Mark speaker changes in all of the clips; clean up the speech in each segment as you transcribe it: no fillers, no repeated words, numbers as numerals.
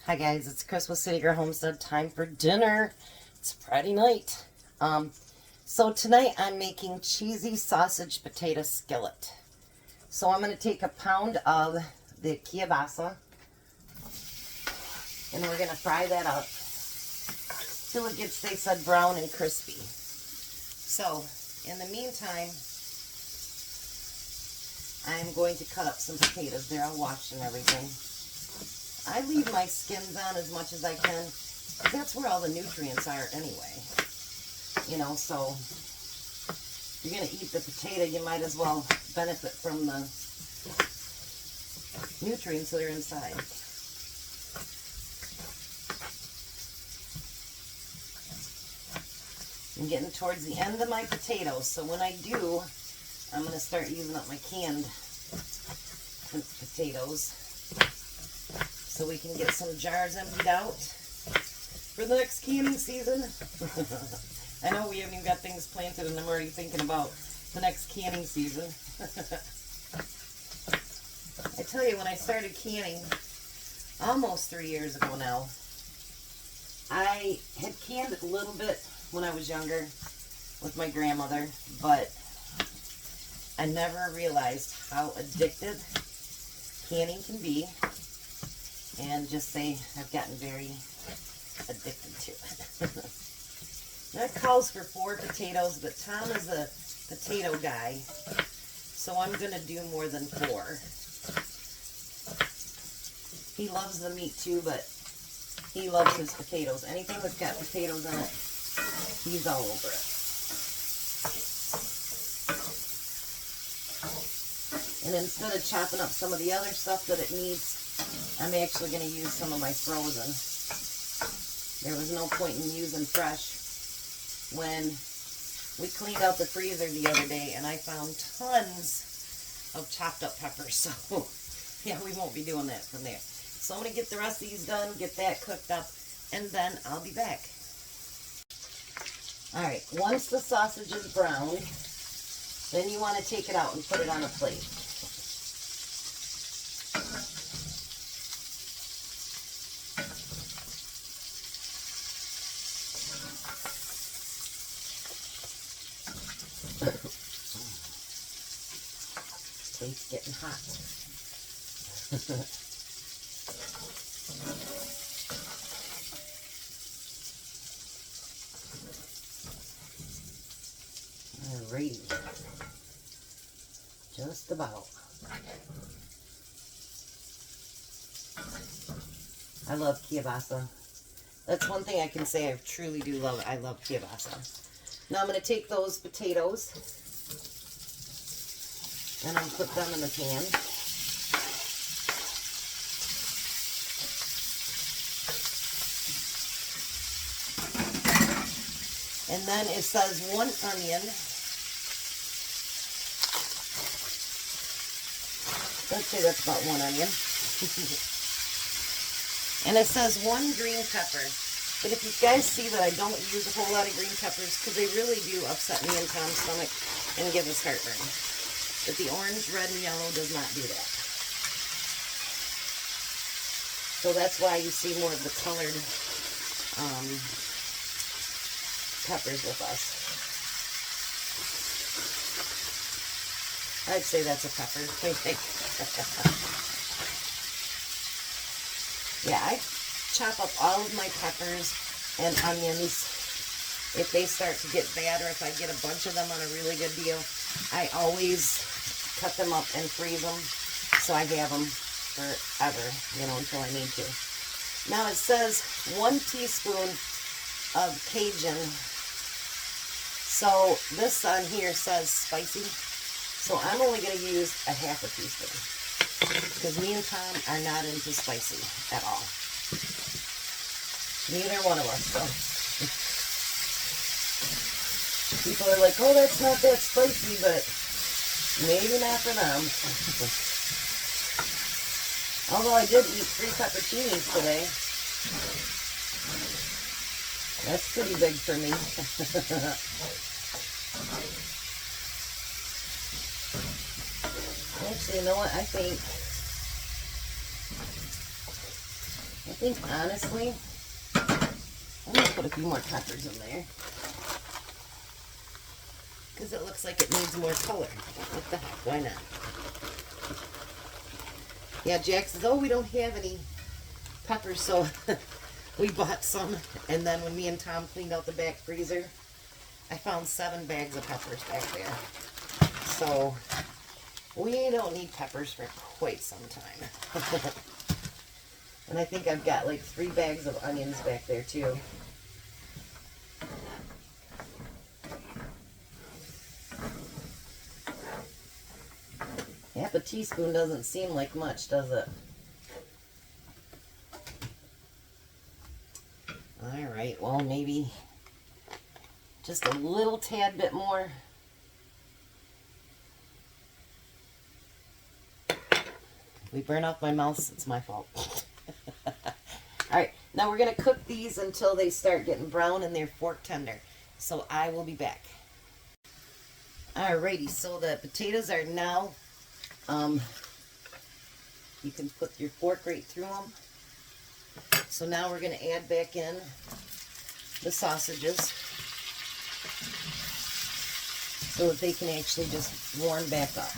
Speaker 1: Hi guys, it's Chris with City Girl Homestead. Time for dinner. It's Friday night. So tonight I'm making cheesy sausage potato skillet. So I'm going to take a pound of the kielbasa and we're going to fry that up till it gets, they said, brown and crispy. So in the meantime, I'm going to cut up some potatoes. They're all washed and everything. I leave my skins on as much as I can. That's where all the nutrients are anyway. You know, so if you're going to eat the potato, you might as well benefit from the nutrients that are inside. I'm getting towards the end of my potatoes, so when I do, I'm going to start using up my canned potatoes so we can get some jars emptied out for the next canning season. I know we haven't even got things planted and I'm already thinking about the next canning season. I tell you, when I started canning almost 3 years ago now, I had canned it a little bit when I was younger with my grandmother, but I never realized how addictive canning can be, and just say I've gotten very addicted to it. That calls for 4 potatoes, but Tom is a potato guy, so I'm going to do more than 4. He loves the meat too, but he loves his potatoes. Anything that's got potatoes in it, he's all over it. And instead of chopping up some of the other stuff that it needs, I'm actually going to use some of my frozen. There was no point in using fresh when we cleaned out the freezer the other day and I found tons of chopped up peppers. So yeah, we won't be doing that from there. So I'm going to get the rest of these done, get that cooked up, and then I'll be back. Alright, once the sausage is browned, then you want to take it out and put it on a plate. Plate's getting hot. Alrighty. Just about. I love kielbasa. That's one thing I can say I truly do love. I love kielbasa. Now I'm going to take those potatoes and I'll put them in the pan. And then it says 1 onion. Let's say that's about 1 onion. And it says 1 green pepper. But if you guys see that I don't use a whole lot of green peppers, because they really do upset me and Tom's stomach and give us heartburn. But the orange, red, and yellow does not do that. So that's why you see more of the colored peppers with us. I'd say that's a pepper. What do you think? Yeah, I chop up all of my peppers and onions. If they start to get bad or if I get a bunch of them on a really good deal, I always cut them up and freeze them so I have them forever, you know, until I need to. Now it says 1 teaspoon of Cajun. So this on here says spicy. So I'm only going to use a ½ teaspoon. Because me and Tom are not into spicy at all. Neither one of us, so. People are like, oh, that's not that spicy, but maybe not for them. Although I did eat 3 pepperoncinis today. That's pretty big for me. Actually, you know what? I think think, honestly, I'm going to put a few more peppers in there. Because it looks like it needs more color. What the heck, why not? Yeah, Jack says, oh, we don't have any peppers, so we bought some. And then when me and Tom cleaned out the back freezer, I found 7 bags of peppers back there. So we don't need peppers for quite some time. And I think I've got like 3 bags of onions back there too. Half a teaspoon doesn't seem like much, does it? Alright, well maybe just a little tad bit more. If we burn off my mouth, it's my fault. Alright, now we're going to cook these until they start getting brown and they're fork tender. So I will be back. Alrighty, so the potatoes are now, you can put your fork right through them. So now we're going to add back in the sausages so that they can actually just warm back up.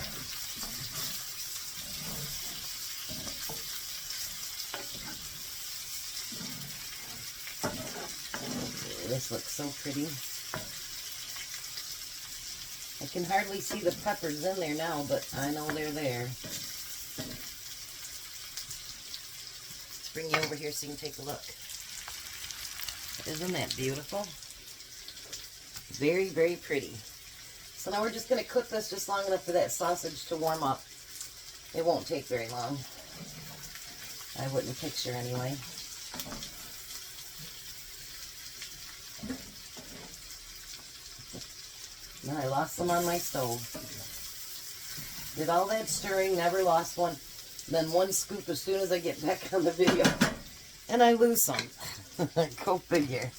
Speaker 1: This looks so pretty. I can hardly see the peppers in there now, but I know they're there. Let's bring you over here so you can take a look. Isn't that beautiful? Very, very pretty. So now we're just going to cook this just long enough for that sausage to warm up. It won't take very long. I wouldn't picture anyway. Now I lost some on my stove. Did all that stirring, never lost one. Then one scoop as soon as I get back on the video. And I lose some. Go figure.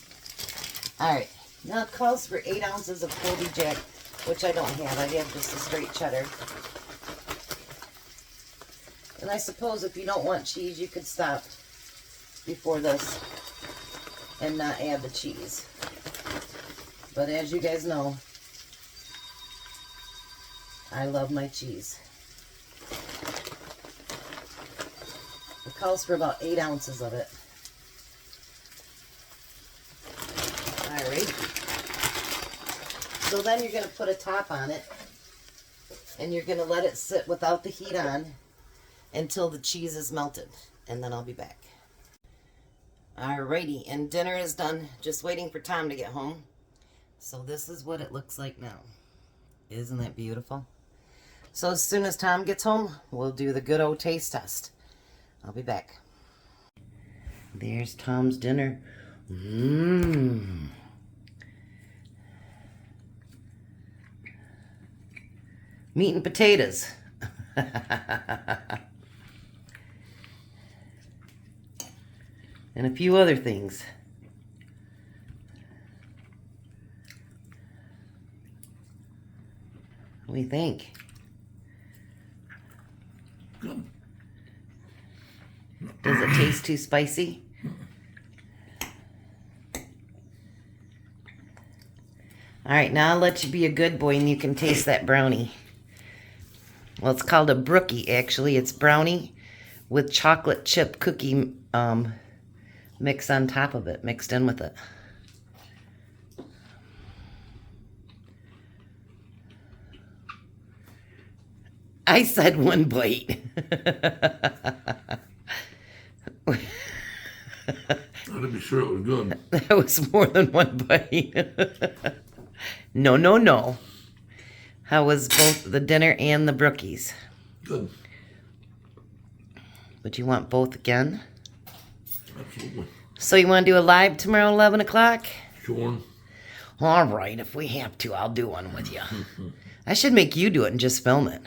Speaker 1: Alright, now it calls for 8 ounces of Colby Jack, which I don't have. I have just a straight cheddar. And I suppose if you don't want cheese, you could stop before this and not add the cheese. But as you guys know, I love my cheese. It calls for about 8 ounces of it. Alright. So then you're going to put a top on it. And you're going to let it sit without the heat on until the cheese is melted. And then I'll be back. Alrighty. And dinner is done. Just waiting for Tom to get home. So this is what it looks like now. Isn't that beautiful? So as soon as Tom gets home, we'll do the good old taste test. I'll be back. There's Tom's dinner. Mmm. Meat and potatoes. And a few other things. What do you think?
Speaker 2: Good.
Speaker 1: Does it taste too spicy? Alright, now I'll let you be a good boy and you can taste that brownie. Well, it's called a brookie, actually. It's brownie with chocolate chip cookie mix on top of it, mixed in with it. I said one bite.
Speaker 2: To be sure it was good.
Speaker 1: That was more than one bite. No, no, no. How was both the dinner and the brookies?
Speaker 2: Good.
Speaker 1: Would you want both again?
Speaker 2: Absolutely.
Speaker 1: So you want to do a live tomorrow, 11 o'clock?
Speaker 2: Sure.
Speaker 1: All right, if we have to, I'll do one with you. I should make you do it and just film it.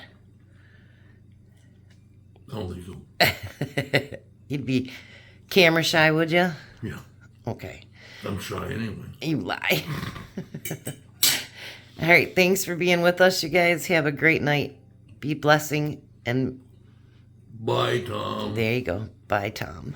Speaker 2: I don't think so.
Speaker 1: You'd be camera shy, would you?
Speaker 2: Yeah.
Speaker 1: Okay.
Speaker 2: I'm shy anyway.
Speaker 1: You lie. All right, thanks for being with us, you guys. Have a great night. Be blessing and...
Speaker 2: Bye, Tom.
Speaker 1: There you go. Bye, Tom.